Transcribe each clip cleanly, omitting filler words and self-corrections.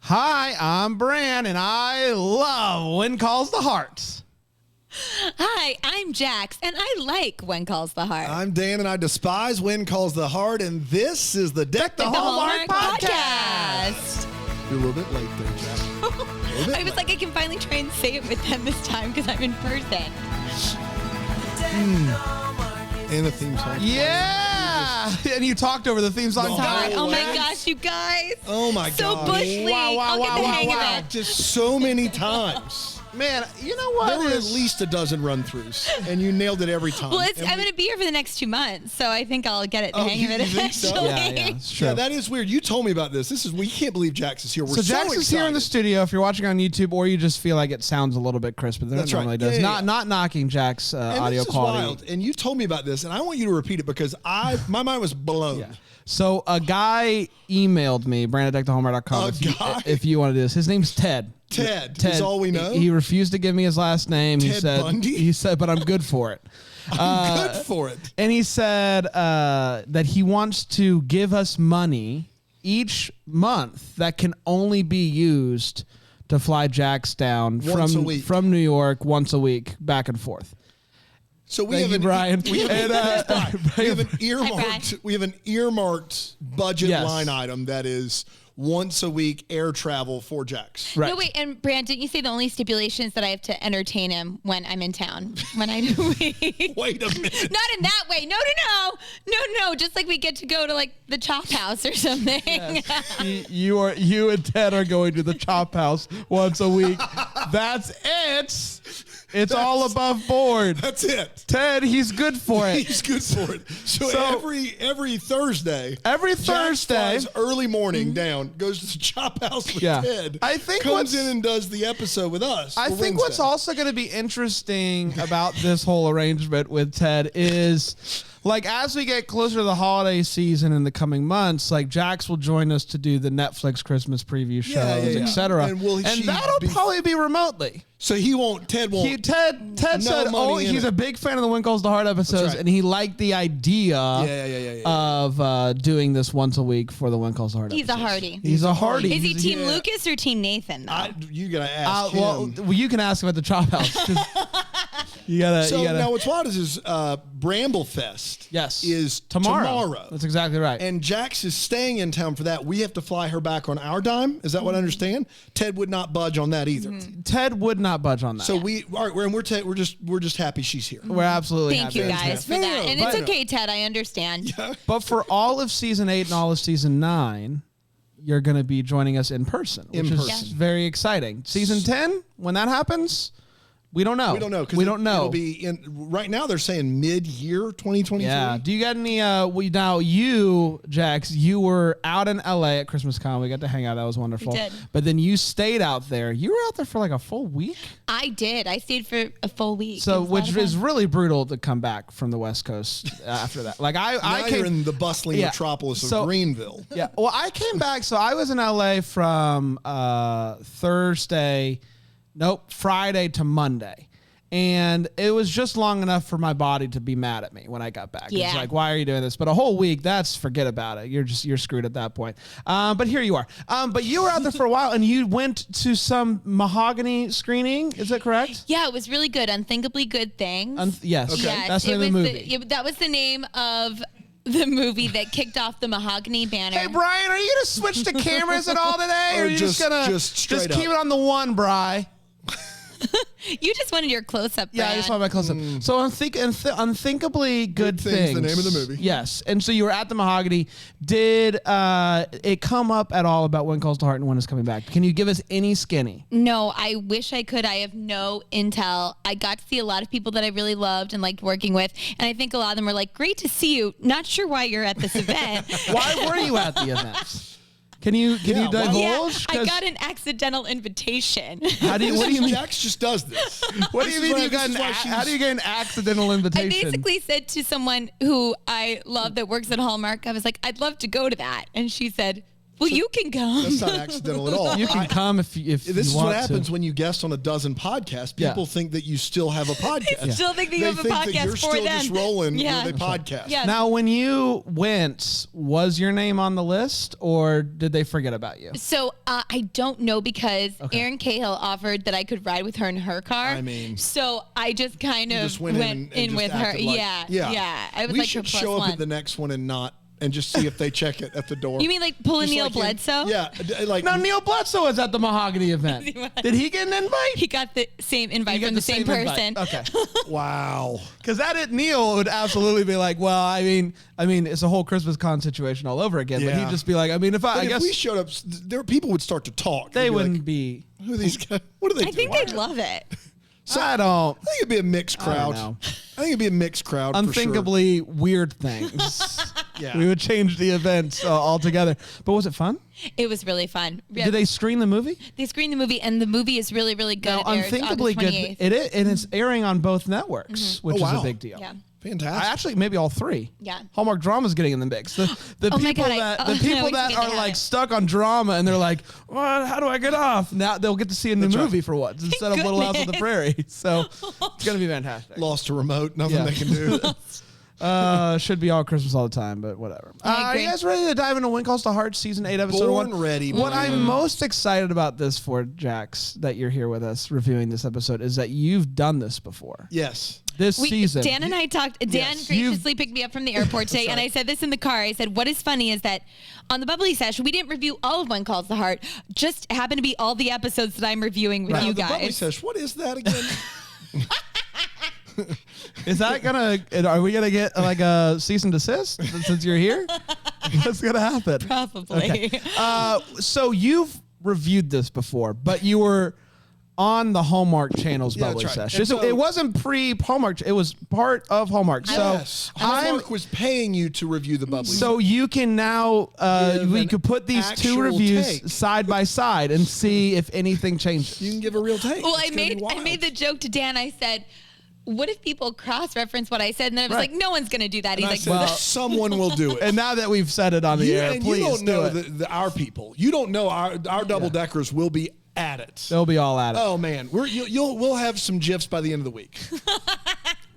Hi, I'm Bran, and I love When Calls the Heart. Hi, I'm Jax, and I like When Calls the Heart. I'm Dan, and I despise When Calls the Heart, and this is the Deck the Hallmark Podcast. You're a little bit late there, Jack. I was like, I can finally try and say it with them this time because I'm in person. And the theme song. Yeah! And you talked over the theme song. Sorry. No Oh my way. gosh, you guys. Oh my So God. Bush League. I'll get the hang of it. Just so many times. Man, you know what? There were at least a dozen run-throughs, and you nailed it every time. Well, And I'm going to be here for the next 2 months, so I think I'll get the Oh, hang of it you think so? eventually. Yeah, it's true. Yeah, that is weird. You told me about this. We can't believe Jax is here. We're So Jax is here in the studio. If you're watching on YouTube, or you just feel like it sounds a little bit crisper than That's it right. normally does. Yeah. Not knocking Jack's and audio this is quality. wild. And you told me about this, and I want you to repeat it because my mind was blown. Yeah. So a guy emailed me, brandon@deckthehallmark.com, if you want to do this. His name's Ted. Ted is all we know. He refused to give me his last name. Ted Bundy? He said, but I'm good for it. I'm good for it. And he said that he wants to give us money each month that can only be used to fly Jax down Once a week. from New York once a week, back and forth. So we Thank have you, Brian. We have an earmarked budget Yes. line item that is once a week air travel for Jax. Right. No, wait, and Brand, didn't you say the only stipulation is that I have to entertain him when I'm in town? When I do Wait a minute. Not in that way. No. Just like we get to go to like the Chop House or something. You and Ted are going to the Chop House once a week. That's it. It's all above board. That's it. Ted, he's good for it. He's good for it. So every Thursday. Jax flies early morning down, goes to the Chop House with Ted. I think comes in and does the episode with us. I think what's also going to be interesting about this whole arrangement with Ted is, like, as we get closer to the holiday season in the coming months, like, Jax will join us to do the Netflix Christmas preview shows, etc. And that'll probably be remotely. So Ted won't. Ted said, he's a big fan of the When Calls the Heart episodes, right. and he liked the idea of doing this once a week for the When Calls the Heart He's episodes. a hardy. He's a hardy. Is he Team Lucas or Team Nathan, though? You gotta ask him. Well, you can ask him at the Chop House. You gotta. Now what's wild is Bramblefest. Yes, is tomorrow. That's exactly right. And Jax is staying in town for that. We have to fly her back on our dime. Is that what I understand? Ted would not budge on that either. Ted would not budge on that. So we're just happy she's here. We're absolutely Thank happy. you guys for that. And it's okay, Ted. I understand. Yeah. But for all of season 8 and all of season 9, you're going to be joining us in person, which is very exciting. Season 10, when that happens, we don't know. We don't know. We don't know. It'll be right now. They're saying mid-year 2023. Yeah. Do you got any? You, Jax, you were out in LA at Christmas Con. We got to hang out. That was wonderful. We did. But then you stayed out there. You were out there for like a full week. I did. I stayed for a full week. So, which is really brutal to come back from the West Coast after that. Like I you're in the bustling metropolis of Greenville. Yeah. Well, I came back. So I was in LA from Friday to Monday. And it was just long enough for my body to be mad at me when I got back. Yeah. It's like, why are you doing this? But a whole week, forget about it. You're screwed at that point. But here you are. But you were out there for a while, and you went to some Mahogany screening. Is that correct? Yeah, it was really good. Unthinkably Good Things. Yes. Okay. Yes, That's the name of the movie. That was the name of the movie that kicked off the Mahogany banner. Hey, Brian, are you going to switch the cameras at all today? Or are you just going to just keep it on the one, Bri? You just wanted your close-up, Brad. Yeah, I just wanted my close-up. So Unthinkably Good Things. The name of the movie. Yes. And so you were at the Mahogany. Did it come up at all about When Calls the Heart and when it's coming back? Can you give us any skinny? No, I wish I could. I have no intel. I got to see a lot of people that I really loved and liked working with, and I think a lot of them were like, great to see you. Not sure why you're at this event. Why were you at the event? Can you divulge? Yeah, I got an accidental invitation. What do you mean? Jax just does this. What do you mean how do you get an accidental invitation? I basically said to someone who I love that works at Hallmark, I was like, I'd love to go to that. And she said, Well, you can come. That's not accidental at all. You can come if you This is want what happens to. when you guest on a dozen podcasts. People think that you still have a podcast. They still think that you have a They podcast think that you're for still them. just rolling Yeah. with a podcast. Yeah. Now, when you went, was your name on the list, or did they forget about you? So I don't know because Erin Cahill offered that I could ride with her in her car. I mean, so I just kind of just went in and with just her. acted like- Yeah. I was we like should her plus show up one. at the next one and just see if they check it at the door. You mean like pull a Just Neil like Bledsoe? Yeah, like No, Neil Bledsoe was at the Mahogany event. He was. Did he get an invite? He got the same invite You from get the same invite. person. Okay. wow. Because Neil would absolutely be like, well, I mean, it's a whole Christmas con situation all over again. But Yeah. he'd just be like, I mean, But I if guess we showed up, people would start to talk. they They'd be wouldn't like, be. Who are these guys? What are they I doing? think they'd love it. So I don't. I think it'd be a mixed I don't crowd. know. I think it'd be a mixed crowd. Unthinkably weird things. Yeah. We would change the events altogether. But was it fun? It was really fun. Did they screen the movie? They screened the movie, and the movie is really, really good. Now, It airs unthinkably August good. 28th. It is, and it's airing on both networks, which Oh, is a wow. big deal. Yeah. Fantastic. Actually, maybe all three. Yeah. Hallmark Drama's getting in the mix. The Oh my people God, the people we that forget are to like have it. stuck on drama and they're like, well, how do I get off? Now they'll get to see a new That's right. movie for once instead of Little House on the goodness. Prairie. So it's gonna be fantastic. Lost a remote. Nothing Yeah. they can do. Should be all Christmas all the time, but whatever. I Are agree. you guys ready to dive into When Calls to Heart season 8 episode Born 1? ready. What man. I'm most excited about this for, Jax, that you're here with us reviewing this episode, is that you've done this before. Yes. This season. Dan and I talked. Dan Yes. graciously picked me up from the airport today, and I said this in the car. I said, "What is funny is that on the Bubbly Sesh, we didn't review all of When Calls the Heart. Just happened to be all the episodes that I'm reviewing with Now, you the Bubbly guys." Sesh, what is that again? Is that are we gonna get like a cease and desist since you're here? What's gonna happen? Probably. So you've reviewed this before, but you were on the Hallmark Channel's Yeah, Bubbly that's right. Sesh. And so- It wasn't pre-Hallmark. It was part of Hallmark. Yes. Hallmark was paying you to review the Bubbly. So you can now Give we an could put these two actual reviews take. side by side and see if anything changes. you can give a real take. Well, It's I gonna be made wild. the joke to Dan. I said, "What if people cross-reference what I said?" And then I was Right. like, "No one's gonna do that." And He's I like, said, well- someone will do it. And now that we've said it on the air, and please you don't know do it. our people. You don't know our double deckers will be at it. They'll be all at it. Oh man, we'll have some gifs by the end of the week.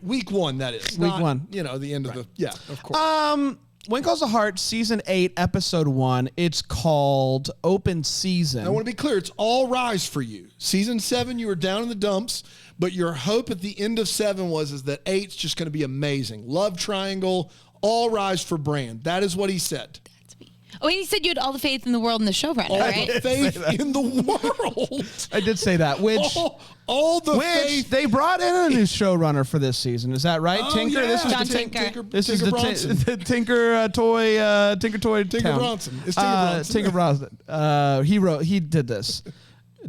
Week 1, that is. Week Not, 1. The end of the of course. When Calls the Heart, season 8, episode 1. It's called Open Season. I want to be clear. It's all rise for you. Season 7, you were down in the dumps, but your hope at the end of 7 is that 8's just going to be amazing. Love triangle, all rise for Brand. That is what he said. "Oh, and he said you had all the faith in the world in the showrunner, All right?" the faith in the world. I did say that, which all the faith. they brought in a new showrunner for this season. Is that right? Oh, Tinker. yeah. This is John the Tinker. This is Tinker the Bronson. the Tinker toy. Tinker toy. Tinker town. Bronson. It's Tinker Bronson. Tinker Bronson. He did this.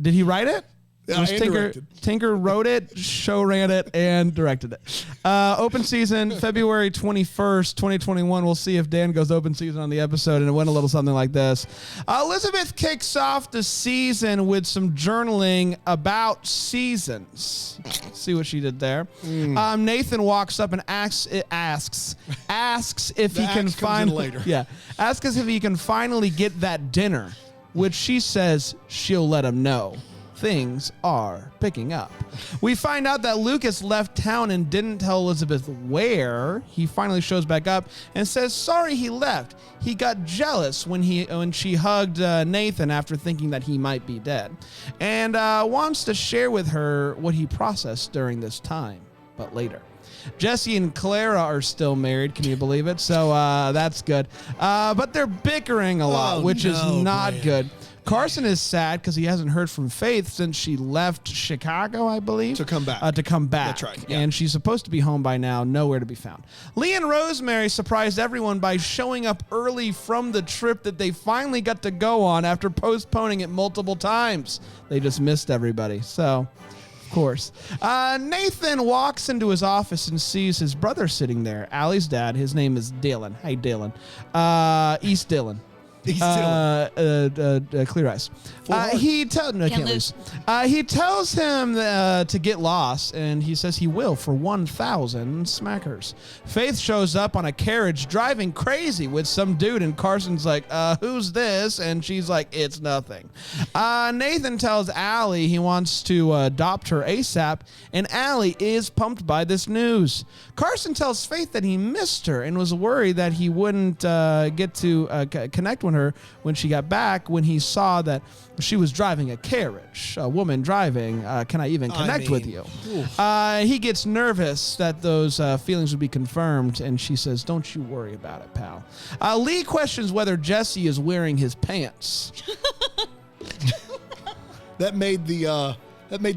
Did he write it? Yeah, Was and Tinker, directed. Tinker wrote it, show ran it, and directed it. Open season, February 21st, 2021. We'll see if Dan goes open season on the episode, and it went a little something like this. Elizabeth kicks off the season with some journaling about seasons. See what she did there. Nathan walks up and asks if The he can axe comes in find later. Yeah, asks us if he can finally get that dinner, which she says she'll let him know. Things are picking up. We find out that Lucas left town and didn't tell Elizabeth where. He finally shows back up and says sorry he left. He got jealous when she hugged Nathan after thinking that he might be dead, and wants to share with her what he processed during this time, but later. Jesse and Clara are still married. Can you believe it? So that's good. But they're bickering a lot, which is not Brian. good. Carson is sad because he hasn't heard from Faith since she left Chicago, I believe. To come back. That's right, yeah. And she's supposed to be home by now, nowhere to be found. Lee and Rosemary surprised everyone by showing up early from the trip that they finally got to go on after postponing it multiple times. They just missed everybody. So, of course. Nathan walks into his office and sees his brother sitting there. Allie's dad. His name is Dylan. Hey, Dylan. East Dylan. He's Dylan. Clear eyes. heart. He tells no, Can't can't lose. He tells him to get lost, and he says he will for 1,000 smackers. Faith shows up on a carriage driving crazy with some dude, and Carson's like, who's this? And she's like, it's nothing. Nathan tells Allie he wants to adopt her ASAP, and Allie is pumped by this news. Carson tells Faith that he missed her and was worried that he wouldn't get to connect with her when she got back, when he saw that she was driving a carriage, a woman driving. Can I even connect with you? He gets nervous that those feelings would be confirmed, and she says, don't you worry about it, pal. Lee questions whether Jesse is wearing his pants. That made the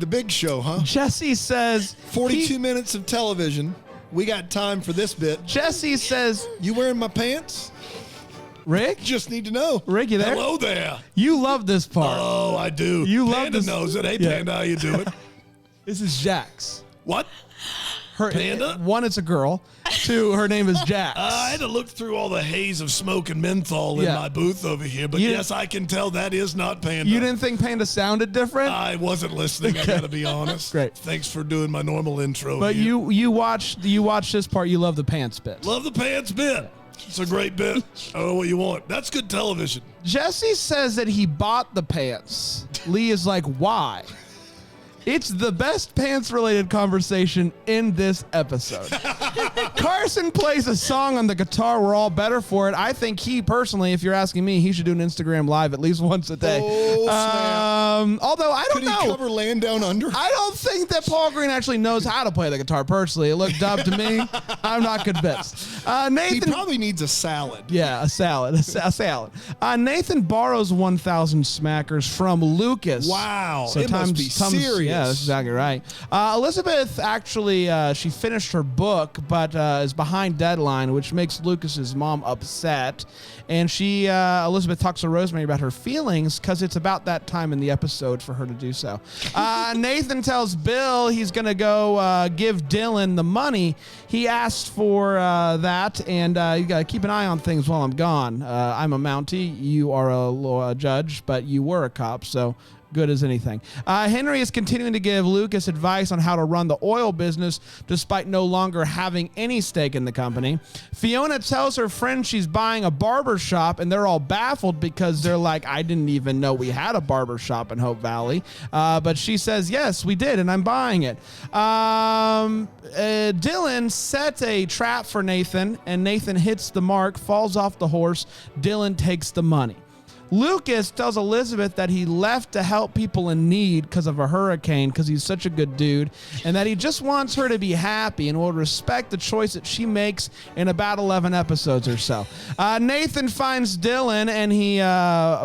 big show, huh? Jesse says 42 minutes of television. We got time for this bit. Jesse says, You wearing my pants? Rick? Just need to know. Rick, you there? Hello there. You love this part. Oh, I do. You love Panda this. knows it. Hey, Yeah. Panda, how you doing? This is Jax. What? Her, Panda? One, it's a girl. Two, her name is Jax. I had to look through all the haze of smoke and menthol in Yeah. my booth over here, but You- yes, I can tell that is not Panda. You didn't think Panda sounded different? I wasn't listening, I gotta be honest. Great. Thanks for doing my normal intro But here. you watch this part. You love the pants bit. Love the pants bit. It's a great bit. I don't know what you want. That's good television. Jesse says that he bought the pants. Lee is like, why? It's the best pants-related conversation in this episode. Carson plays a song on the guitar. We're all better for it. I think he personally, if you're asking me, he should do an Instagram live at least once a day. Oh, snap. Although I don't Could he know. cover Land Down Under? I don't think that Paul Green actually knows how to play the guitar personally. It looked dumb to me. I'm not convinced. He Nathan. probably needs a salad. Yeah, a salad. A salad. Nathan borrows 1,000 smackers from Lucas. Wow. It must be serious. Yeah, that's exactly right. Elizabeth actually, she finished her book, but is behind deadline, which makes Lucas's mom upset. And Elizabeth talks to Rosemary about her feelings because it's about that time in the episode for her to do so. Nathan tells Bill he's going to go give Dylan the money. He asked for that, and you got to keep an eye on things while I'm gone. I'm a Mountie. You are a judge, but you were a cop, so good as anything. Henry is continuing to give Lucas advice on how to run the oil business despite no longer having any stake in the company. Fiona tells her friend she's buying a barber shop, and they're all baffled because they're like, I didn't even know we had a barber shop in Hope Valley. But she says, yes, we did, and I'm buying it. Dylan sets a trap for Nathan, and Nathan hits the mark, falls off the horse. Dylan takes the money. Lucas tells Elizabeth that he left to help people in need because of a hurricane, because he's such a good dude, and that he just wants her to be happy and will respect the choice that she makes in about 11 episodes or so. Nathan finds Dylan, and he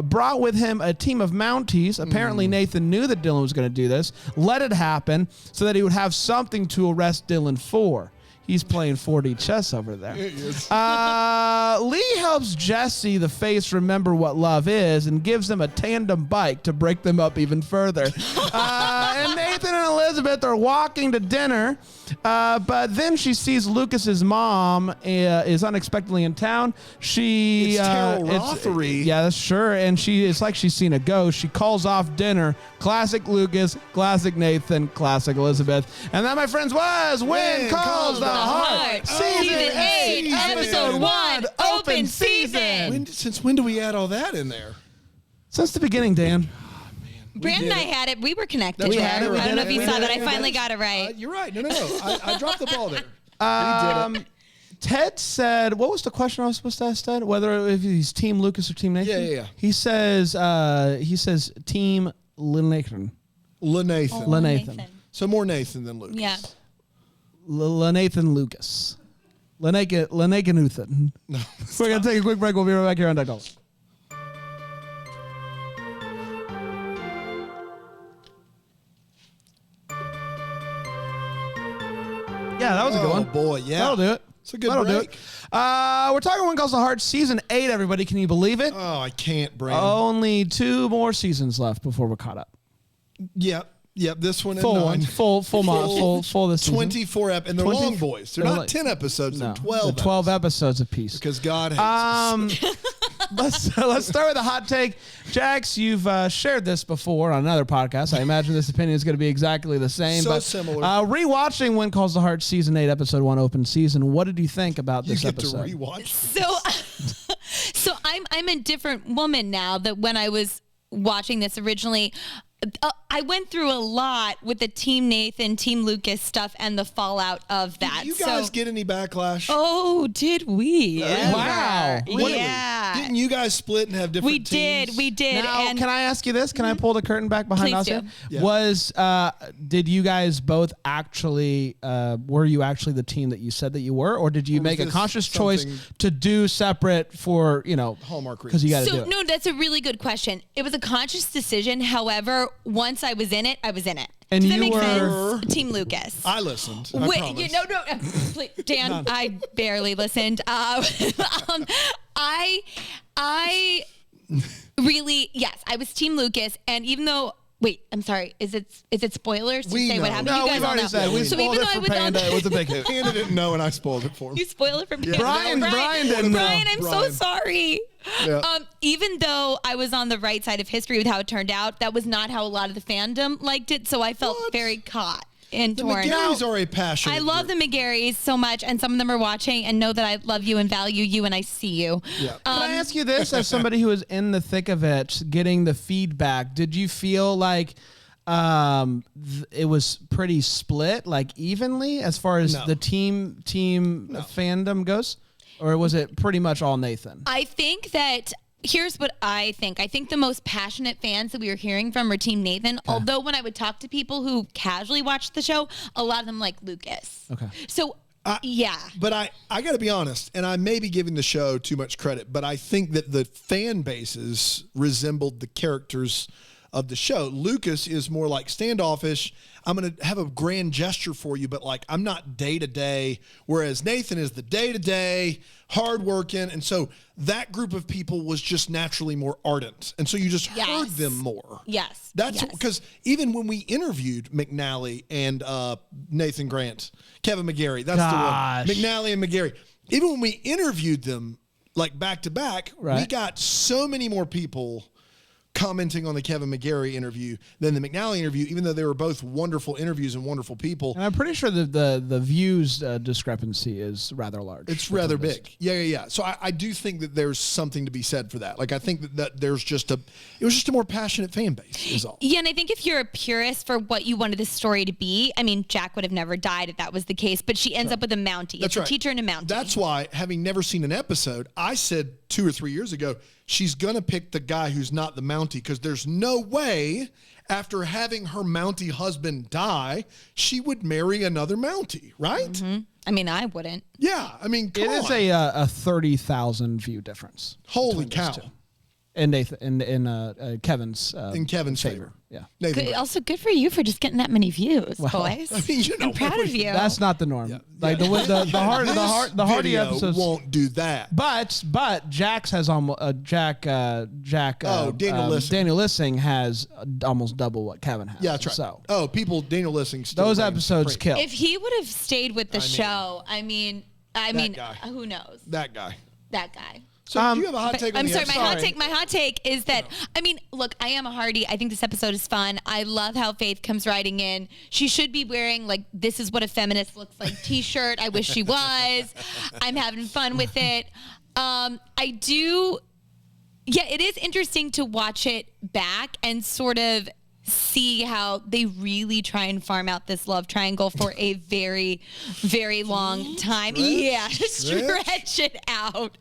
brought with him a team of Mounties. Apparently, Nathan knew that Dylan was going to do this, let it happen so that he would have something to arrest Dylan for. He's playing 4D chess over there. Lee helps Jesse, the face, remember what love is and gives them a tandem bike to break them up even further. And Nathan and Elizabeth are walking to dinner, but then she sees Lucas's mom is unexpectedly in town. It's Terrell Rothery. Yeah, that's sure. And it's like she's seen a ghost. She calls off dinner. Classic Lucas, classic Nathan, classic Elizabeth. And that, my friends, was When Calls the Heart. Season 8, Episode 1, Open Season. Since when do we add all that in there? Since the beginning, Dan. Brandon and I had it. We were connected. We there. had it. I don't know if you We saw did that. it. I finally got it right. You're right. No. I dropped the ball there. We did it. Ted said, what was the question I was supposed to ask Ted? Whether if he's Team Lucas or Team Nathan? Yeah. He says Team Nathan. LaNathan. LaNathan. So more Nathan than Lucas. Yeah. LaNathan Lucas. LaNathan. No. We're going to take a quick break. We'll be right back here on Duck Calls. Yeah, that was a good one. Oh, boy, yeah. That'll do it. It's a good That'll break. do it. We're talking When Calls the Heart, Season 8, everybody. Can you believe it? Oh, I can't, Brandon. Only 2 more seasons left before we're caught up. Yep. This one Full and 9. one. Full this season. 24 and they're 20 long boys. They're they're not like- 10 episodes. No, They're 12. they're 12 episodes apiece. Because God hates us. let's start with a hot take. Jax, you've shared this before on another podcast. I imagine this opinion is going to be exactly the same. So similar. Rewatching When Calls the Heart season 8, episode 1, open season. What did you think about this episode? You get to rewatch. So I'm a different woman now that when I was watching this originally. I went through a lot with the Team Nathan, Team Lucas stuff and the fallout of that. Did you guys get any backlash? Oh, did we? Wow. Really? Yeah. Didn't you guys split and have different teams? We did. Now, And can I ask you this? Can I pull the curtain back behind Please us do. here? Yeah. Was did you guys both actually were you actually the team that you said that you were, or did you make a this conscious choice something- to do separate for Hallmark because you got to do So it? no, that's a really good question. It was a conscious decision. However, once I was in it, I was in it. And Does that you make were- sense? Team Lucas. I listened. I Wait, promise. no, please, Dan, I barely listened. I really, yes, I was Team Lucas, and even though. Wait, I'm sorry. Is it spoilers to We say what know. happened? No, You guys we've all already know. said we So spoiled even it though I for was on Panda. It was a big hit. Hannah didn't know, and I spoiled it for him. You spoil it for me. Brian didn't know. Brian, I'm so Brian. sorry. Yeah. Even though I was on the right side of history with how it turned out, that was not how a lot of the fandom liked it. So I felt What? very caught and The torn. McGarrys are a passion. I love the McGarrys so much, and some of them are watching and know that I love you and value you, and I see you. Yeah. Can I ask you this, as somebody who was in the thick of it, getting the feedback? Did you feel like it was pretty split, like evenly, as far as No. the team fandom goes, or was it pretty much all Nathan? I think that here's what I think. I think the most passionate fans that we were hearing from were Team Nathan. Although when I would talk to people who casually watched the show, a lot of them like Lucas. Okay. So yeah. But I got to be honest, and I may be giving the show too much credit, but I think that the fan bases resembled the characters of the show. Lucas is more like standoffish. I'm going to have a grand gesture for you, but like I'm not day to day. Whereas Nathan is the day to day, hardworking, and so that group of people was just naturally more ardent, and so you just heard Yes. them more. Yes. That's yes. because even when we interviewed McNally and Nathan Grant, Kevin McGarry, that's Gosh. the one. McNally and McGarry. Even when we interviewed them like back to back, we Right. got so many more people commenting on the Kevin McGarry interview than the McNally interview, even though they were both wonderful interviews and wonderful people. And I'm pretty sure that the views discrepancy is rather large. It's rather big. Yeah. So I do think that there's something to be said for that. Like I think that there's just it was just a more passionate fan base is all. Yeah, and I think if you're a purist for what you wanted this story to be, I mean, Jack would have never died if that was the case, but she ends up with a Mountie. That's it's right. a teacher and a Mountie. That's why, having never seen an episode, I said 2 or 3 years ago, she's going to pick the guy who's not the Mountie because there's no way after having her Mountie husband die, she would marry another Mountie, right? Mm-hmm. I mean, I wouldn't. Yeah. I mean, come It on. is a 30,000 view difference. Holy between cow. those two. In Nathan, in Kevin's In Kevin's favor. Yeah. Nathan Good, Grant. also, good for you for just getting that many views, boys. I mean, you know, I'm proud of you. That's not the norm. Like Yeah. the hardy Video episodes won't do that. But Jax has almost Daniel Lissing. Daniel Lissing has almost double what Kevin has. Yeah, that's right. So Daniel Lissing still those reigns episodes supreme. kill. If he would have stayed with the show, I mean, guy. who knows? That guy. That guy. So do you have a hot take on I'm the sorry, episode? my hot take is that, I mean, look, I am a Hardy. I think this episode is fun. I love how Faith comes riding in. She should be wearing, like, this is what a feminist looks like t-shirt. I wish she was. I'm having fun with it. It is interesting to watch it back and sort of see how they really try and farm out this love triangle for a very, very long time. Stretch it out.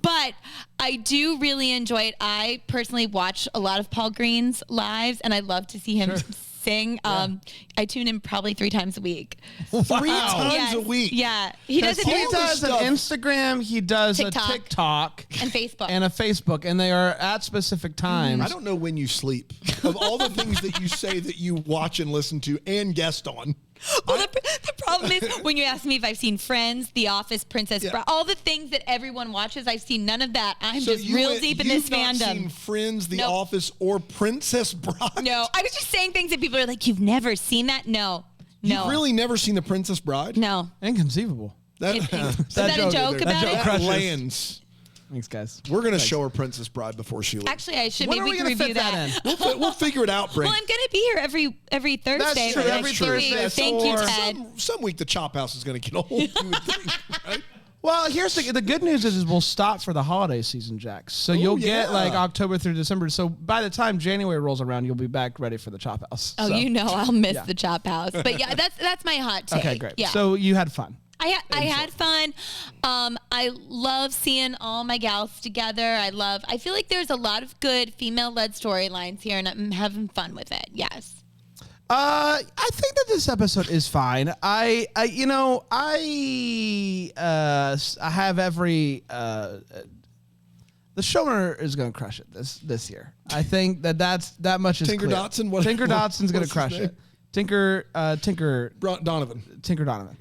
But I do really enjoy it. I personally watch a lot of Paul Green's lives, and I love to see him sing. I tune in probably 3 times a week. 3 times Yes. a week. Yeah. He does it He all does this an stuff. Instagram, he does TikTok. a TikTok And Facebook. and a Facebook, and they are at specific times. I don't know when you sleep. Of all the things that you say that you watch and listen to and guest on. Well, the problem is when you ask me if I've seen Friends, The Office, Princess Bride, all the things that everyone watches, I've seen none of that. I'm just real deep in this you've not fandom. seen Friends, The Nope. Office, or Princess Bride? No, I was just saying things that people are like, you've never seen that? No. You've really never seen The Princess Bride? No. Inconceivable. That, Is that a joke about that joke it? crushes. lands. Thanks, guys. We're going to show her Princess Bride before she leaves. Actually, I should. When Maybe are we we can gonna review fit that in? We'll figure it out, Brent. Well, I'm going to be here every Thursday. true, for the every next few Thursday, weeks. Thank you, or- Ted. Some week the Chop House is going to get a hold of you, would think, right? Well, here's the good news is we'll stop for the holiday season, Jax. So you'll get like October through December. So by the time January rolls around, you'll be back ready for the Chop House. Oh, So- you know I'll miss the Chop House. But yeah, that's my hot take. Okay, great. Yeah. So you had fun. I had fun. I love seeing all my gals together. I feel like there's a lot of good female-led storylines here, and I'm having fun with it. Yes. I think that this episode is fine. I have every the showrunner is going to crush it this year. I think that much is Tinker clear. Dotson? What- Tinker Dotson's going what's to his crush name? it. Tinker Donovan.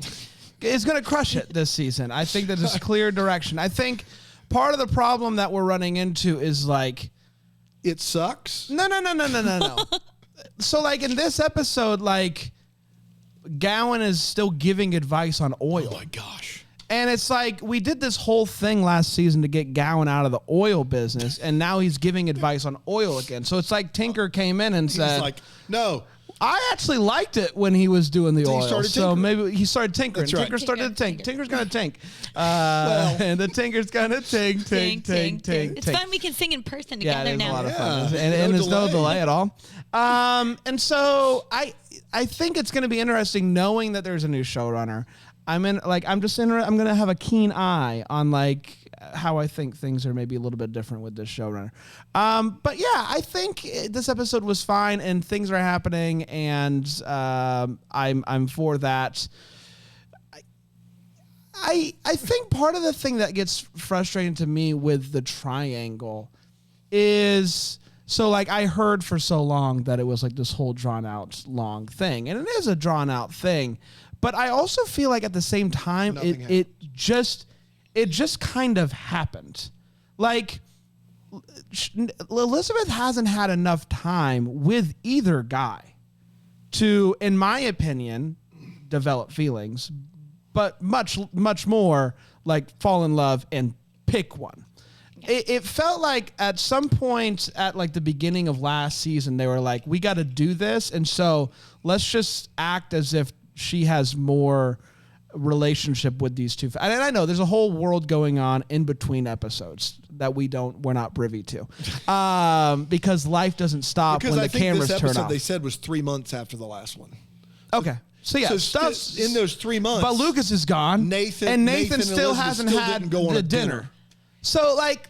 is going to crush it this season. I think that there's a clear direction. I think part of the problem that we're running into is like It sucks. no. So like in this episode, like Gowan is still giving advice on oil. Oh my gosh. And it's like we did this whole thing last season to get Gowan out of the oil business, and now he's giving advice on oil again. So it's like Tinker came in and said, He's like, no. I actually liked it when he was doing the So he oil. started So tinkering. maybe he started tinkering. That's right. Tinker started to tink. Tinker. Tinker's going to tink. Well. And the Tinker's going to tink. It's fun. We can sing in person Yeah, together it is now. a lot of fun. Yeah. And No there's no delay. delay at all. And so I think it's going to be interesting knowing that there's a new showrunner. I'm going to have a keen eye on like how I think things are maybe a little bit different with this showrunner. But yeah, I think this episode was fine and things are happening, and I'm for that. I think part of the thing that gets frustrating to me with the triangle is, so like I heard for so long that it was like this whole drawn out long thing, and it is a drawn out thing, but I also feel like at the same time Nothing it just kind of happened. Like Elizabeth hasn't had enough time with either guy to, in my opinion, develop feelings, but much more like fall in love and pick one. It felt like at some point at like the beginning of last season, they were like, we got to do this. And so let's just act as if she has more relationship with these two. And I know there's a whole world going on in between episodes that we're not privy to, because life doesn't stop Because when I the think cameras this turn episode off. they said was 3 months after the last one. Okay. So yeah, So stuff's in those 3 months. But Lucas is gone. Nathan and and still Elizabeth hasn't still had didn't go on the a dinner. dinner. So like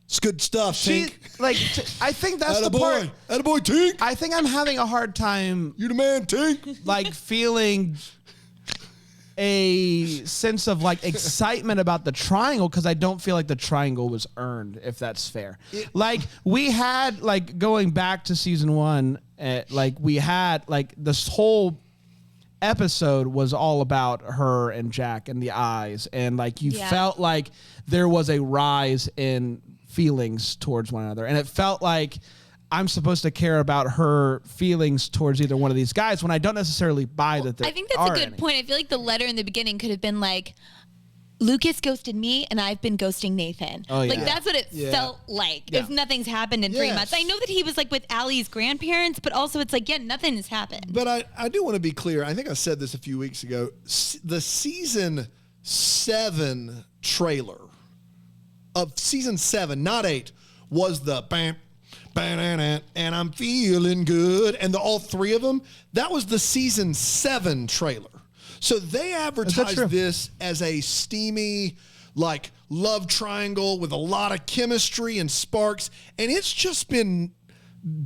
It's good stuff, she Tink. like I think that's the part. Attaboy, Tink. I think I'm having a hard time You the man, Tink. like feeling a sense of like excitement about the triangle, because I don't feel like the triangle was earned, if that's fair. Like we had like going back to season 1, like we had like this whole episode was all about her and Jack and the eyes, and like you felt like there was a rise in feelings towards one another, and it felt like I'm supposed to care about her feelings towards either one of these guys when I don't necessarily buy that. I think that's a good point. I feel like the letter in the beginning could have been like, Lucas ghosted me and I've been ghosting Nathan. Oh, yeah. Like that's what it felt like. If nothing's happened in 3 months. I know that he was like with Allie's grandparents, but also it's like, nothing has happened. But I do want to be clear. I think I said this a few weeks ago. The season 7 trailer of season 7, not 8, was the bam, and I'm feeling good, and all 3 of them. That was the season 7 trailer. So they advertised this as a steamy, like love triangle with a lot of chemistry and sparks, and it's just been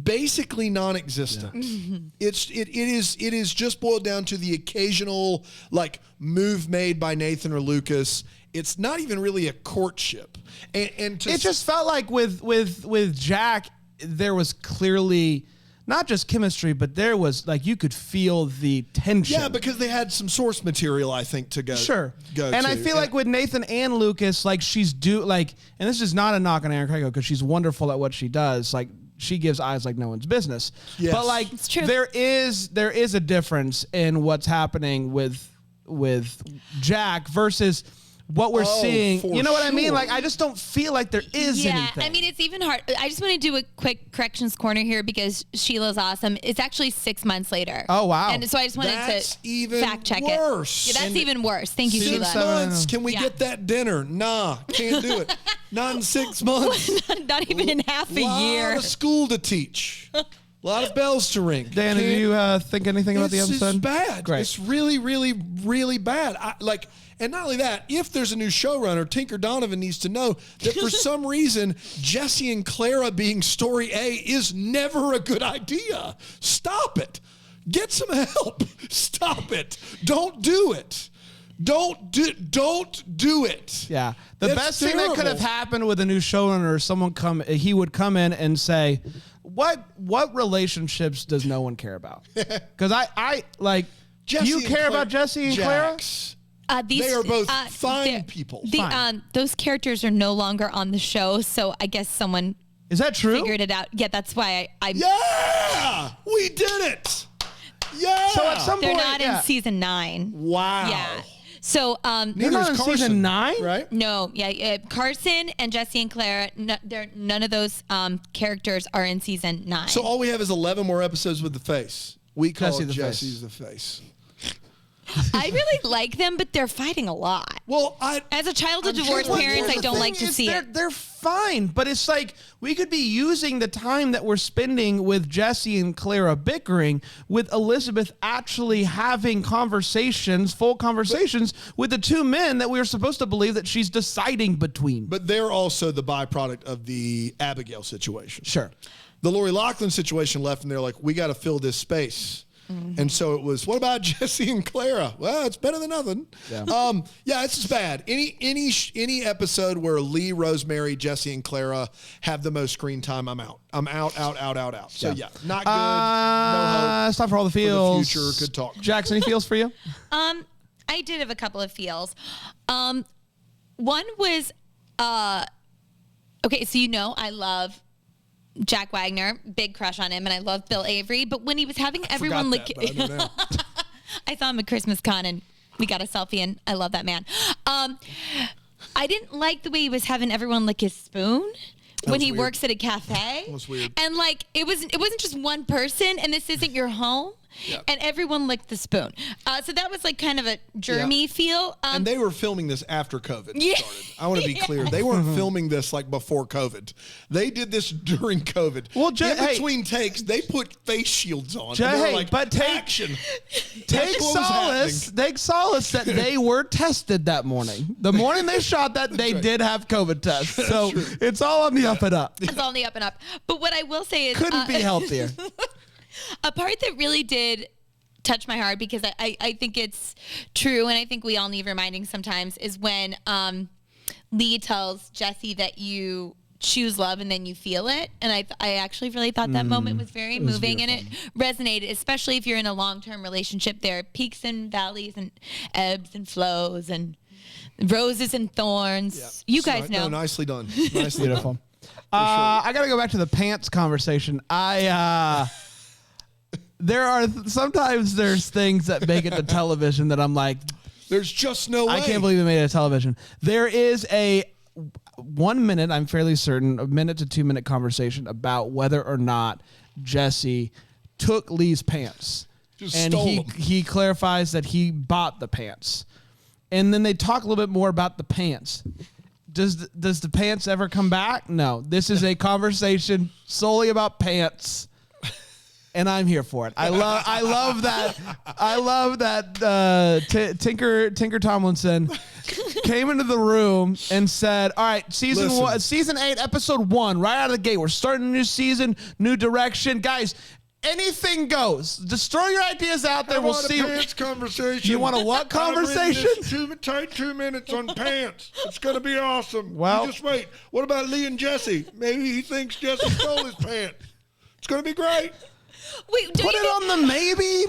basically non-existent. Yeah. It is just boiled down to the occasional like move made by Nathan or Lucas. It's not even really a courtship, and it just felt like with Jack, there was clearly not just chemistry, but there was like you could feel the tension. Yeah, because they had some source material, I think, to go. Sure. Go and to. I feel like with Nathan and Lucas, like and this is not a knock on Aaron Craig because she's wonderful at what she does. Like she gives eyes like no one's business. Yes. But like It's true. there is a difference in what's happening with Jack versus what we're seeing. for You know what I mean? sure. Like, I just don't feel like there is anything. I mean, it's even hard. I just want to do a quick corrections corner here because Sheila's awesome. It's actually 6 months later. Oh, wow. And so I just wanted That's to even fact check worse. it. Yeah, that's even worse. Thank you, Season Sheila. 6 7. months. Can we Yeah. get that dinner? Nah, can't do it. Not in 6 months. Not even in half a year. A lot of school to teach. A lot of bells to ring. Dan, did you think anything about the episode? It's bad. Great. It's really, really, really bad. And not only that, if there's a new showrunner, Tinker Donovan needs to know that for some reason, Jesse and Clara being story A is never a good idea. Stop it. Get some help. Stop it. Don't do it. Don't do it. Yeah. The That's best thing that could have terrible. happened with a new showrunner is he would come in and say, what relationships does no one care about? Because I like, do you care about Jesse and Clara? Jax. They are both fine people. Fine. Those characters are no longer on the show, so I guess someone Is that true? figured it out. Yeah, that's why I Yeah, we did it. Yeah. So at some they're point, not yeah. in season 9. Wow. Yeah. So They're Neither not is in Carson, season 9? right? no, Carson and Jesse and Clara, none of those characters are in season 9. So all we have is 11 more episodes with the face. We call Jesse it the Jesse's the face. I really like them, but they're fighting a lot. Well, As a child of I'm divorced sure- parents, Here's I the don't thing like to is see they're, it. They're fine, but it's like we could be using the time that we're spending with Jesse and Clara bickering with Elizabeth actually having full conversations with the two men that we were supposed to believe that she's deciding between. But they're also the byproduct of the Abigail situation. Sure. The Lori Loughlin situation left, and they're like, we got to fill this space. And so it was, what about Jesse and Clara? Well, it's better than nothing. Yeah, it's just bad. Any episode where Lee, Rosemary, Jesse, and Clara have the most screen time, I'm out. I'm out. So yeah, not good. No hope. It's time for all the For the feels. future. Good talk. Jackson, any feels for you? I did have a couple of feels. One was, okay, so I love Jack Wagner, big crush on him, and I love Bill Avery. But when he was having everyone Forgot that, but I know now. I saw him at Christmas Con and we got a selfie, and I love that man. I didn't like the way he was having everyone lick his spoon when he weird. works at a cafe. That was weird. And it wasn't just one person, and this isn't your home. Yep. And everyone licked the spoon. So that was kind of a germy feel. And they were filming this after COVID Yeah. started. I want to be clear. They weren't filming this before COVID. They did this during COVID. Well, in hey- between takes, they put face shields on. Jay, and they were hey, like, but take- action. Take That's what was solace that they were tested that morning. The morning they shot that, they did have COVID tests. So it's all on the up and up. It's all on the up and up. But what I will say is... Couldn't be healthier. A part that really did touch my heart, because I think it's true, and I think we all need reminding sometimes, is when Lee tells Jesse that you choose love and then you feel it. And I actually really thought that moment was very moving, and it resonated, especially if you're in a long-term relationship. There are peaks and valleys and ebbs and flows and roses and thorns. You guys know. No, nicely done. Nicely Beautiful. done. I got to go back to the pants conversation. Sometimes there's things that make it to television that I'm like, There's just no way. I can't believe they made it to television. There is a 1 minute, I'm fairly certain, a minute to 2 minute conversation about whether or not Jesse took Lee's pants. Just and stole them. he clarifies that he bought the pants. And then they talk a little bit more about the pants. Does the pants ever come back? No. This is a conversation solely about pants. And I'm here for it. I love that Tinker Tomlinson came into the room and said, "All right, season 8, episode 1, right out of the gate. We're starting a new season, new direction, guys. Anything goes. Just throw your ideas out there. We'll see." Pants conversation. You want a what conversation? Take 2 minutes on pants. It's going to be awesome. Well- You just wait. What about Lee and Jesse? Maybe he thinks Jesse stole his pants. It's going to be great. Wait, Put it on the maybe.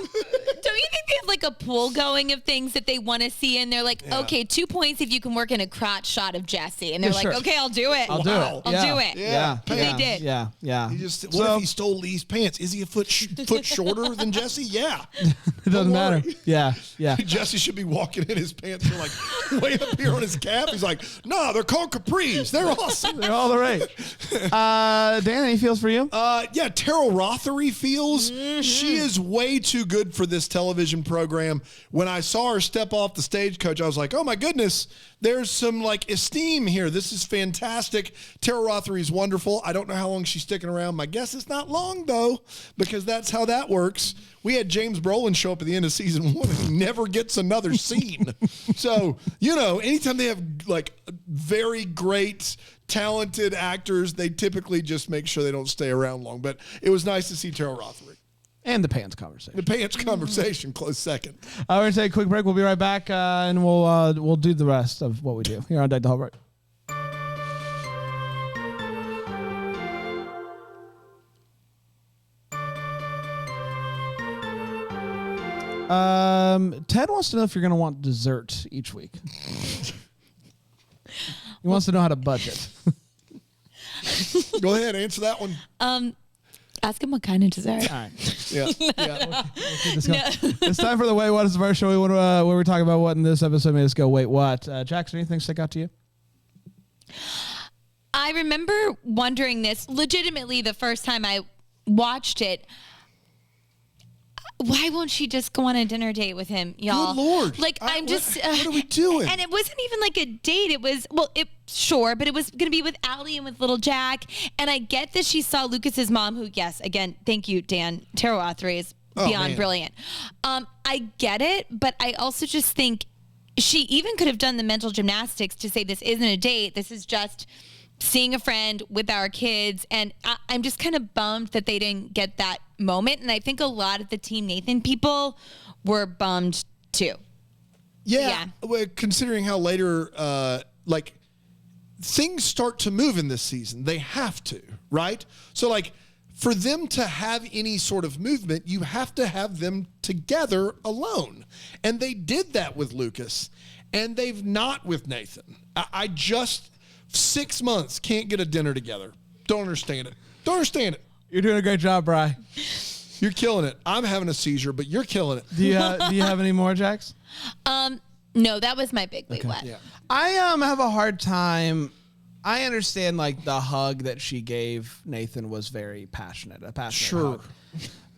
don't you think they have like a pool going of things that they want to see? And they're like, okay, 2 points if you can work in a crotch shot of Jesse. And they're Yeah, like, sure. okay, I'll do it. I'll do it. I'll do it. Yeah. They did. Yeah. He just, what if he stole Lee's pants? Is he a foot shorter than Jesse? Yeah. It doesn't matter. Yeah. Jesse should be walking in his pants. They're like way up here on his calf. He's like, no, they're called capris. They're awesome. They're all the rage. Dan, any feels for you? Yeah, Terrell Rothery feels. She is way too good for this television program. When I saw her step off the stagecoach, I was like, oh my goodness, there's some like esteem here. This is fantastic. Terrell Rothery is wonderful. I don't know how long she's sticking around. My guess is not long though, because that's how that works. We had James Brolin show up at the end of season 1 and he never gets another scene. So, anytime they have like very great, talented actors, they typically just make sure they don't stay around long. But it was nice to see Terrell Rothery. And the pants conversation. The pants conversation, close second. We're going to take a quick break. We'll be right back, and we'll do the rest of what we do here on Deck the Hall Break. Ted wants to know if you're going to want dessert each week. He wants to know how to budget. Go ahead, answer that one. Ask him what kind of dessert. All right. Yeah. It's time for the Wait What is the first show where we're talking about what in this episode made us go, wait, what? Jackson, anything stick out to you? I remember wondering this legitimately the first time I watched it. Why won't she just go on a dinner date with him, y'all? Good Lord. Like, I'm just... what are we doing? And it wasn't even like a date. It was... Well, sure, but it was going to be with Allie and with little Jack. And I get that she saw Lucas's mom, who, yes, again, thank you, Dan. Terrell Rothery is beyond brilliant. I get it, but I also just think she even could have done the mental gymnastics to say this isn't a date. This is just seeing a friend with our kids. And I'm just kind of bummed that they didn't get that moment. And I think a lot of the Team Nathan people were bummed too. Yeah. Well, considering how later, things start to move in this season. They have to, right? So, for them to have any sort of movement, you have to have them together alone. And they did that with Lucas, and they've not with Nathan. I just, 6 months, can't get a dinner together. Don't understand it. You're doing a great job, Bri. You're killing it. I'm having a seizure, but you're killing it. Do you have any more, Jax? No, that was my big what. Yeah. I have a hard time. I understand the hug that she gave Nathan was very passionate. A passionate hug.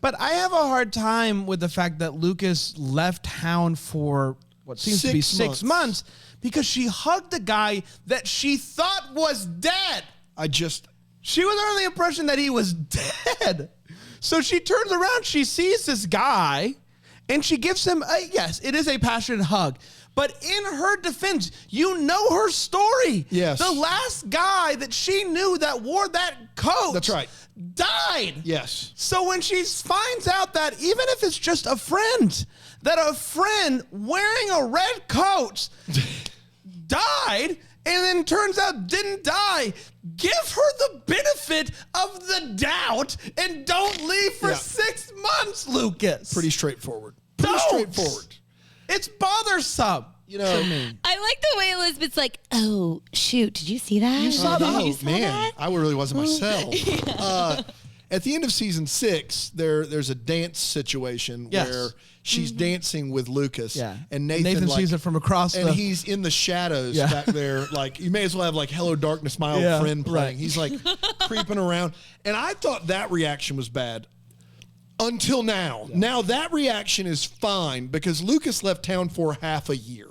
But I have a hard time with the fact that Lucas left town for what seems to be 6 months because she hugged a guy that she thought was dead. She was under the impression that he was dead. So she turns around, she sees this guy, and she gives him yes, it is a passionate hug. But in her defense, you know her story. Yes. The last guy that she knew that wore that coat. That's right. Died. Yes. So when she finds out that even if it's just a friend, that a friend wearing a red coat died and then turns out didn't die, give her the benefit of the doubt and don't leave for 6 months, Lucas. Pretty straightforward. It's bothersome. I like the way Elizabeth's like, oh, shoot, did you see that? You saw that? You saw Man, that? I really wasn't myself. At the end of season 6, there's a dance situation where she's dancing with Lucas. Yeah. And Nathan sees it from across and he's in the shadows back there. You may as well have Hello Darkness, my old friend playing. Right. He's creeping around. And I thought that reaction was bad. Until now. Yeah. Now that reaction is fine because Lucas left town for half a year.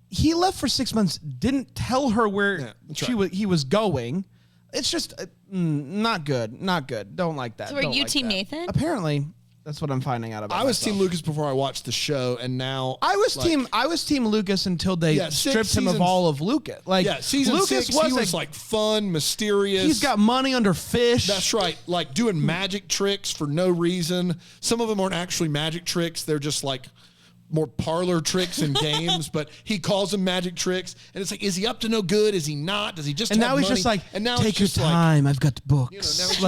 He left for 6 months, didn't tell her where he was going. It's just not good. Not good. Don't like that. So are you Team Nathan? Apparently, that's what I'm finding out about. I was Team Lucas before I watched the show, and now I was Team Lucas until they stripped him of all of Lucas. Season Lucas 6, he was fun, mysterious. He's got money under fish. That's right. Doing magic tricks for no reason. Some of them aren't actually magic tricks. They're just more parlor tricks and games, but he calls them magic tricks. And it's like, is he up to no good? Is he not? Does he just And have now he's money? just like, and now take it's your just time. I've got books.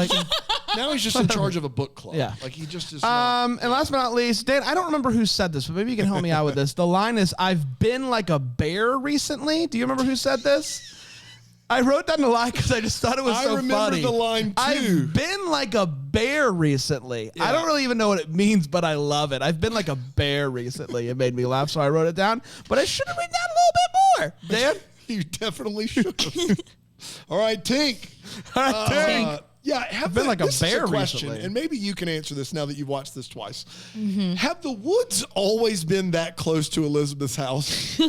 Now he's just in charge of a book club. Yeah. Like he just is. And last but not least, Dan, I don't remember who said this, but maybe you can help me out with this. The line is, I've been like a bear recently. Do you remember who said this? I wrote down the line because I just thought it was so funny. I remember the line too. I've been like a bear recently. Yeah. I don't really even know what it means, but I love it. I've been like a bear recently. It made me laugh, so I wrote it down. But I should have written that a little bit more. Dan? You definitely should have. All right, Tink. All right, Tink. Yeah, been like a this is bear question, recently. and maybe you can answer this now that you've watched this twice. Have the woods always been that close to Elizabeth's house?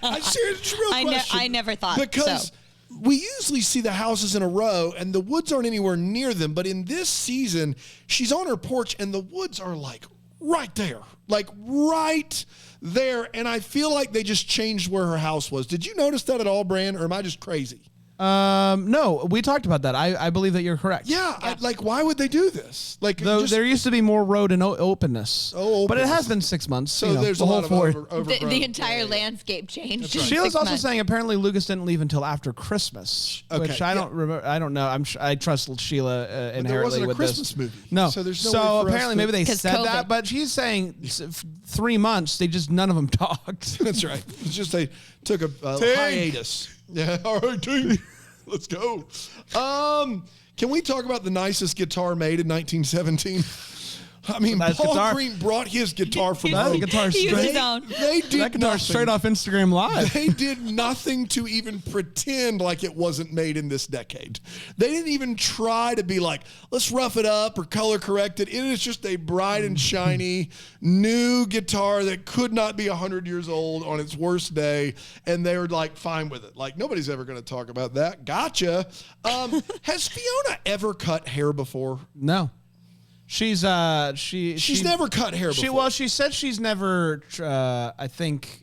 I'm serious, it's a real question. I never thought because so. we usually see the houses in a row, and the woods aren't anywhere near them. But in this season, she's on her porch, and the woods are like right there, and I feel like they just changed where her house was. Did you notice that at all, Bran, or am I just crazy? No, we talked about that. I believe that you're correct. Yeah. Why would they do this? There used to be more road and openness. But it has been 6 months. So there's a lot of overgrown. The entire landscape changed. Right. Sheila's also saying apparently Lucas didn't leave until after Christmas, which I don't remember. I don't know. I trust Sheila inherently there wasn't a with Christmas this. movie. No. So there's no way for us apparently to- maybe they said COVID. that, but she's saying 3 months. None of them talked. That's right. It's just they took a hiatus. Yeah. All right, team. Let's go. Can we talk about the nicest guitar made in 1917? I mean, Nice Paul guitar. Green brought his guitar from That home. guitar He used straight. his own. They did That guitar nothing. straight off Instagram Live. They did nothing to even pretend like it wasn't made in this decade. They didn't even try to be like, let's rough it up or color correct it. It is just a bright and shiny new guitar that could not be 100 years old on its worst day. And they were like, fine with it. Like, nobody's ever going to talk about that. Gotcha. Has Fiona ever cut hair before? No. She's never cut hair before. She said she's never. I think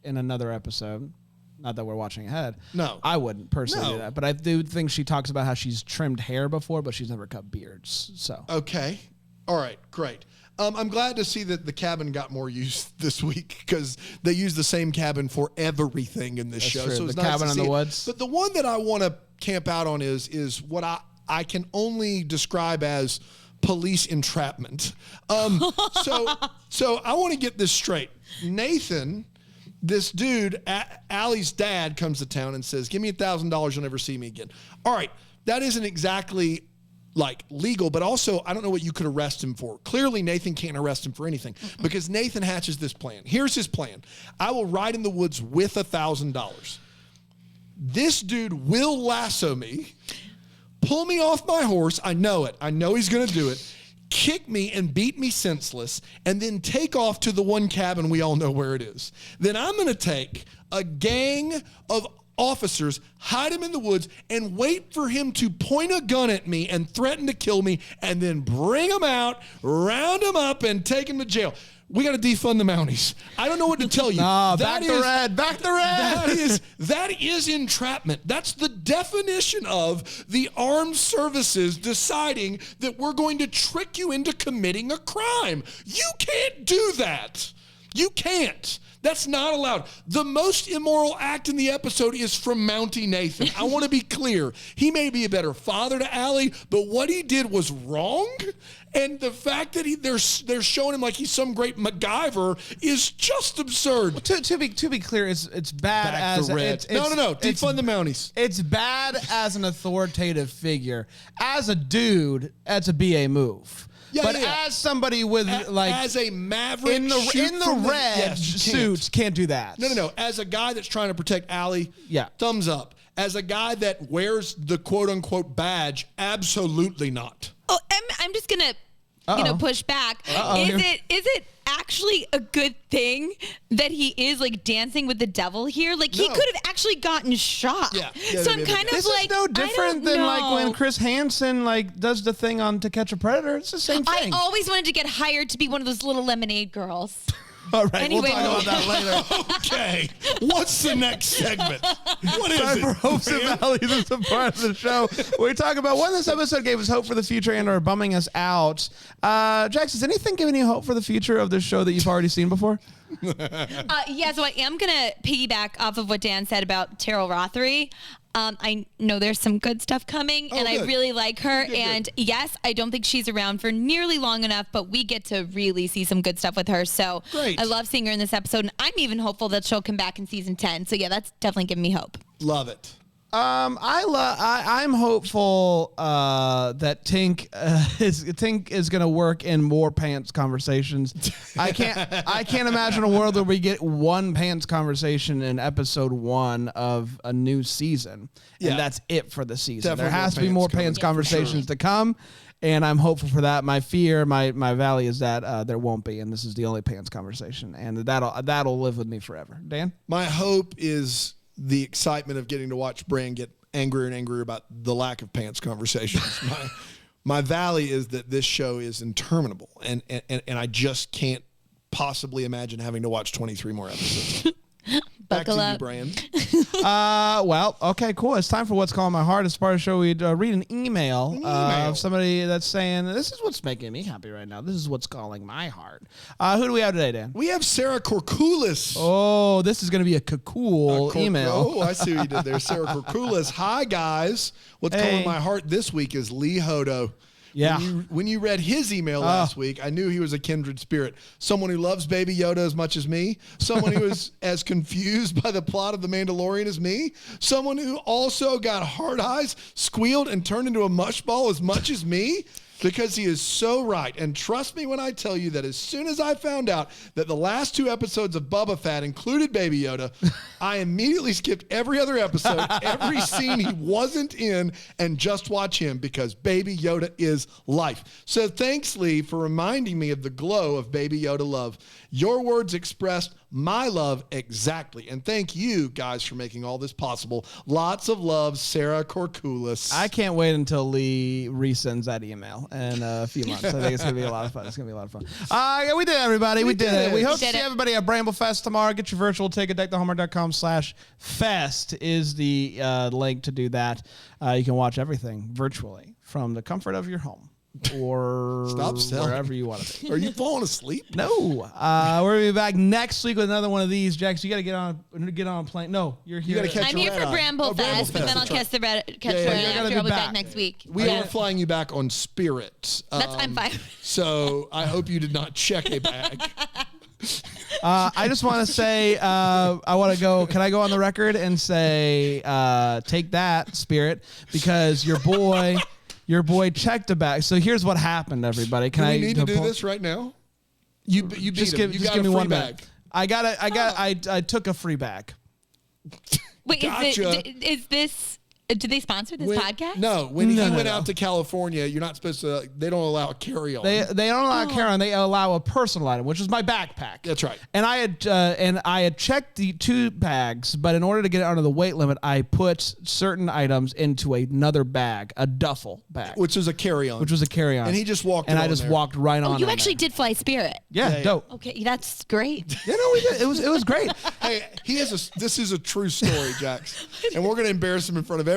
in another episode. Not that we're watching ahead. No. I wouldn't personally No. do that, but I do think she talks about how she's trimmed hair before, but she's never cut beards. So Okay. All right. Great. I'm glad to see that the cabin got more use this week because they use the same cabin for everything in this That's show. true. So it's The nice cabin to in see the it. woods. But the one that I want to camp out on is what I can only describe as police entrapment. So I want to get this straight. Nathan, this dude, Allie's dad, comes to town and says, give me $1,000, you'll never see me again. All right, that isn't exactly like legal, but also I don't know what you could arrest him for. Clearly, Nathan can't arrest him for anything because Nathan hatches this plan. Here's his plan. I will ride in the woods with $1,000. This dude will lasso me, pull me off my horse. I know it. I know he's going to do it. Kick me and beat me senseless, and then take off to the one cabin we all know where it is. Then I'm going to take a gang of officers, hide him in the woods, and wait for him to point a gun at me and threaten to kill me, and then bring him out, round him up, and take him to jail. We got to defund the Mounties. I don't know what to tell you. no, back the red. That is entrapment. That's the definition of the armed services deciding that we're going to trick you into committing a crime. You can't do that. You can't. That's not allowed. The most immoral act in the episode is from Mountie Nathan. I want to be clear. He may be a better father to Allie, but what he did was wrong. And the fact that they're showing him like he's some great MacGyver is just absurd. Well, to be clear, it's bad Back as the red. it's No. Defund the Mounties. It's bad as an authoritative figure. As a dude, that's a BA move. Yeah, but yeah. as somebody with as a maverick in the red yes, you suits can't do that. No. As a guy that's trying to protect Allie, Yeah. thumbs up. As a guy that wears the quote unquote badge, absolutely not. Oh, I'm just gonna push back. Is it actually a good thing that he is like dancing with the devil here? Like he No. could have actually gotten shot. Yeah. So I'm kind of This like is no different than like when Chris. Chris Hansen like does the thing on To Catch a Predator. It's the same I thing. always wanted to get hired to be one of those little lemonade girls. All right, Anyway, we'll talk about that later. Okay. What's the next segment? What is Time it? for hopes and man? valleys. This is the part of the show we talk about when this episode gave us hope for the future and are bumming us out. Jax, has anything given you hope for the future of this show that you've already seen before? Yeah, so I am going to piggyback off of what Dan said about Terrell Rothery. I know there's some good stuff coming, and good. I really like her. Good. And yes, I don't think she's around for nearly long enough, but we get to really see some good stuff with her. So Great. I love seeing her in this episode, and I'm even hopeful that she'll come back in season 10. So yeah, that's definitely giving me hope. Love it. I'm hopeful that Tink is going to work in more pants conversations. I can't imagine a world where we get one pants conversation in episode 1 of a new season, Yeah. and that's it for the season. Definitely there has to be more more pants pants coming, for conversations to come, and I'm hopeful for that. My fear, my valley is that there won't be, and this is the only pants conversation, and that'll live with me forever. Dan? My hope is the excitement of getting to watch Bran get angrier and angrier about the lack of pants conversations. My valley is that this show is interminable, and I just can't possibly imagine having to watch 23 more episodes. Back Buckle to up. you, Bran. Well, okay, cool. It's time for What's Calling My Heart. As part of the show, we'd read an email of somebody that's saying, this is what's making me happy right now. This is what's calling my heart. Who do we have today, Dan? We have Sarah Corkulis. Oh, this is going to be a cool email. Oh, I see what you did there. Sarah Corkulis. Hi, guys. What's calling my heart this week is Lee Hodo. Yeah. When you read his email last week, I knew he was a kindred spirit. Someone who loves Baby Yoda as much as me. Someone who is as confused by the plot of The Mandalorian as me. Someone who also got hard eyes, squealed, and turned into a mushball as much as me. Because he is so right. And trust me when I tell you that as soon as I found out that the last 2 episodes of Boba Fett included Baby Yoda, I immediately skipped every other episode, every scene he wasn't in, and just watch him because Baby Yoda is life. So thanks, Lee, for reminding me of the glow of Baby Yoda love. Your words expressed my love exactly. And thank you guys for making all this possible. Lots of love, Sarah Corkulis. I can't wait until Lee resends that email in a few months. I think it's going to be a lot of fun. It's going to be a lot of fun. Yeah, we did it, everybody. We did it. We hope to see everybody at Bramblefest tomorrow. Get your virtual ticket. deckthehomework.com/fest is the link to do that. You can watch everything virtually from the comfort of your home. Or Stop selling. wherever you want to be. Are you falling asleep? No. We're going to be back next week with another one of these. Jax, you got to get on a plane. No, you're here. You gotta catch I'm here for Bramble Fest, but then I'll catch the red yeah, after. you're I'll be back. back next week. We are flying you back on Spirit. I'm fine. So I hope you did not check a bag. I just want to say, I want to go. Can I go on the record and say, take that, Spirit, because your boy checked a bag. So here's what happened, everybody. Do we need to do this right now? You beat Just him. give, You just got give a me free one bag. bag. I took a free bag. Wait, Gotcha. is this? Do they sponsor this podcast? No, when he No, went no. out to California, you're not supposed to. They don't allow carry on. They don't allow carry-on. They allow a personal item, which is my backpack. That's right. And I had checked the 2 bags, but in order to get it under the weight limit, I put certain items into another bag, a duffel bag, which was a carry on. which was a carry-on. And he just walked. and it I on just there. walked right on. Oh, you on actually there. did fly Spirit. Yeah, Yeah. dope. Okay, that's great. Yeah, no, we did. It was great. Hey, this is a true story, Jax, and we're going to embarrass him in front of everyone.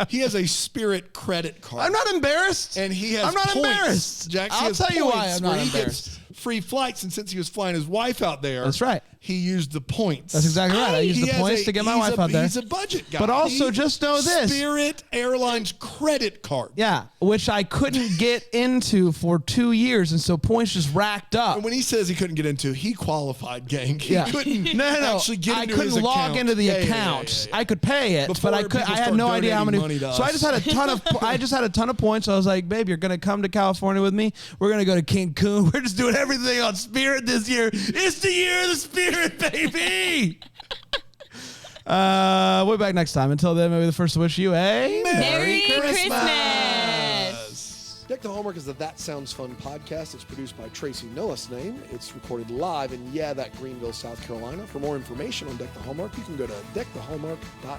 He has a Spirit credit card. I'm not embarrassed. And he has I'm not points. embarrassed. Jax, I'll tell you why I'm not where he embarrassed. gets free flights, and since he was flying his wife out there, That's right. He used the points. That's exactly right. I used He the has points to get my wife out there. He's a budget guy. But also, just know this. Spirit Airlines credit card. Yeah, which I couldn't get into for 2 years, and so points just racked up. And when he says he couldn't get into, he qualified, gang. He Yeah. couldn't No. actually get I into couldn't his log account. into the Yeah, yeah, account. yeah. I could pay it, Before but I people had start no idea how many. donating money to So I just had a ton of. I just had a ton of points. So I was like, babe, you're gonna come to California with me. We're gonna go to Cancun. We're just doing everything on Spirit this year. It's the year of the Spirit, baby. We'll be back next time. Until then, maybe the first to wish you a Merry Christmas. Deck the Homework is the That Sounds Fun podcast. It's produced by Tracy Nillis Name. It's recorded live in Greenville, South Carolina. For more information on Deck the Homework, you can go to deckthehomework.com.